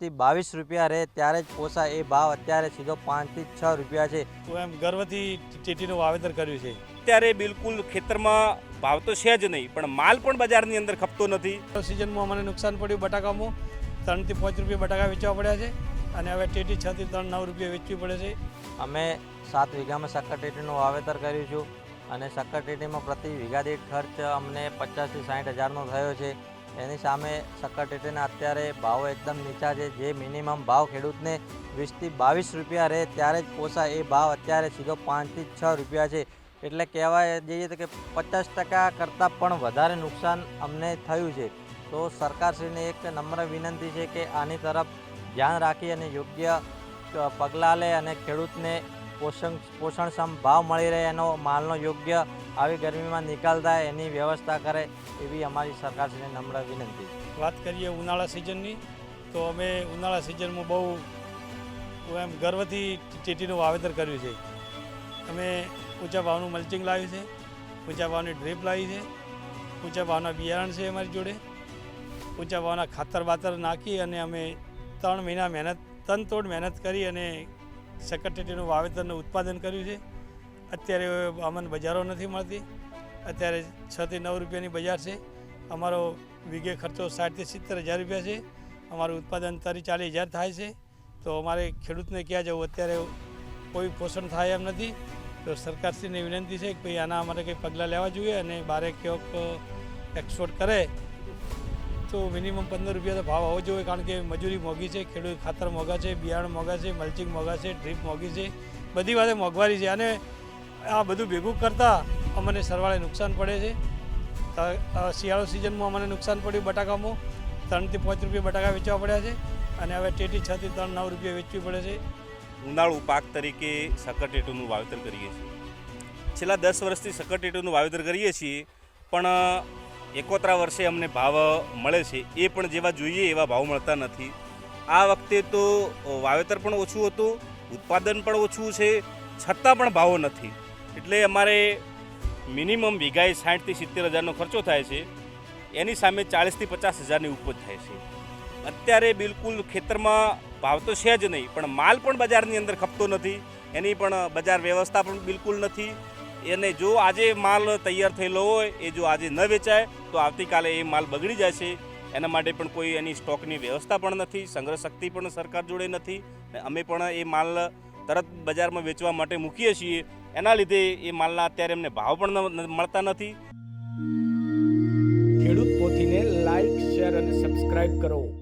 થી 22 રૂપિયા રહે ત્યારે જ પોસાય એ ભાવ અત્યારે સીધો 5 થી 6 રૂપિયા છે। તો એમ ગર્વથી ટેટીનું વાવેતર કર્યું છે। અત્યારે બિલકુલ ખેતરમાં ભાવ તો છે જ નહીં, પણ માલ પણ બજારની અંદર ખપતો નથી। સિઝનમાં મને નુકસાન પડ્યું બટાકામાં, 3 થી 5 રૂપિયા બટાકા વેચવા પડ્યા છે અને હવે ટેટી 6 થી 9 રૂપિયા વેચવી પડે છે। અમે 7 વીઘામાં શક્કરટેટીનું વાવેતર કર્યું છું અને શક્કરટેટીમાં પ્રતિ વીઘા દીઠ ખર્ચ અમને 50 થી 60 હજારનો થયો છે। એની સામે શક્કરટેટીના અત્યારે ભાવો એકદમ નીચા છે, જે મિનિમમ ભાવ ખેડૂતને 20 થી 22 રૂપિયા રહે ત્યારે જ પોસાય એ ભાવ અત્યારે સીધો 5 થી 6 રૂપિયા છે। એટલે કહેવાય જઈએ તો કે 50% કરતાં પણ વધારે નુકસાન અમને થયું છે। તો સરકારશ્રીને એક નમ્ર વિનંતી છે કે આની તરફ ધ્યાન રાખી અને યોગ્ય પગલાં લે અને ખેડૂતને પોષણક્ષમ ભાવ મળી રહે, એનો માલનો યોગ્ય આવી ગરમીમાં નિકાલ થાય એની વ્યવસ્થા કરે એવી અમારી સરકારશ્રીને નમ્ર વિનંતી। વાત કરીએ ઉનાળા સિઝનની, તો અમે ઉનાળા સિઝનમાં બહુ એમ ગર્વથી ટેટીનું વાવેતર કર્યું છે। અમે ઊંચા ભાવનું મલ્ચિંગ લાવ્યું છે, ઊંચા ભાવની ડ્રીપ લાવી છે, ઊંચા ભાવના બિયારણ છે અમારી જોડે, ઊંચા ભાવના ખાતર બાતર નાખી અને અમે 3 મહિના તનતોડ મહેનત કરી અને શક્કરટેટીનું વાવેતરનું ઉત્પાદન કર્યું છે। અત્યારે અમને બજારો નથી મળતી, અત્યારે 6 થી 9 રૂપિયાની બજાર છે। અમારો વીઘે ખર્ચો 60 થી 70 હજાર રૂપિયા છે, અમારું ઉત્પાદન 30-40 હજાર થાય છે। તો અમારે ખેડૂતને ક્યાં જવું, અત્યારે કોઈ પોષણ થાય એમ નથી। તો સરકારશ્રીને વિનંતી છે કે ભાઈ આના માટે કંઈ પગલાં લેવા જોઈએ અને બારે ક્યાંક એક્સપોર્ટ કરે તો મિનિમમ 15 રૂપિયા તો ભાવ હોવો જોઈએ, કારણ કે મજૂરી મોંઘી છે, ખેડૂત ખાતર મોંઘા છે, બિયારણ મોંઘા છે, મલ્ચિંગ મોંઘા છે, ડ્રીપ મોંઘી છે, બધી વાતે મોંઘવારી છે અને આ બધું ભેગું કરતાં અમને સરવાળે નુકસાન પડે છે। શિયાળો સિઝનમાં અમને નુકસાન પડ્યું બટાકામાં, 3 થી 5 રૂપિયા બટાકા વેચવા પડ્યા છે અને હવે ટેટી 6 થી 9 રૂપિયા વેચવી પડે છે। ઉનાળુ પાક તરીકે શક્કરટેટીનું વાવેતર કરીએ છીએ। છેલ્લા 10 વર્ષથી શક્કરટેટીનું વાવેતર કરીએ છીએ, પણ 71 વર્ષે અમને ભાવ મળે છે, એ પણ જેવા જોઈએ એવા ભાવ મળતા નથી। આ વખતે તો વાવેતર પણ ઓછું હતું, ઉત્પાદન પણ ઓછું છે, છતાં પણ ભાવો નથી। એટલે અમારે મિનિમમ વીઘાએ 60 થી 70 હજારનો ખર્ચો થાય છે, એની સામે 40 થી 50 હજારની ઉપજ થાય છે। અત્યારે બિલકુલ ખેતરમાં ભાવ તો છે જ નહીં, પણ માલ પણ બજારની અંદર ખપતો નથી, એની પણ બજાર વ્યવસ્થા પણ બિલકુલ નથી। એને જો આજે માલ તૈયાર થયેલો હોય એ જો આજે ન વેચાય તો આવતીકાલે એ માલ બગડી જાય છે। એના માટે પણ કોઈ એની સ્ટોકની વ્યવસ્થા પણ નથી, સંગ્રહ શક્તિ પણ સરકાર જોડે નથી। અમે પણ એ માલ તરત બજારમાં વેચવા માટે મૂકીએ છીએ, એના લીધે એ માલના અત્યારે અમને ભાવ પણ મળતા નથી। ખેડૂત પોથીને લાઈક, શેર અને સબસ્ક્રાઇબ કરો।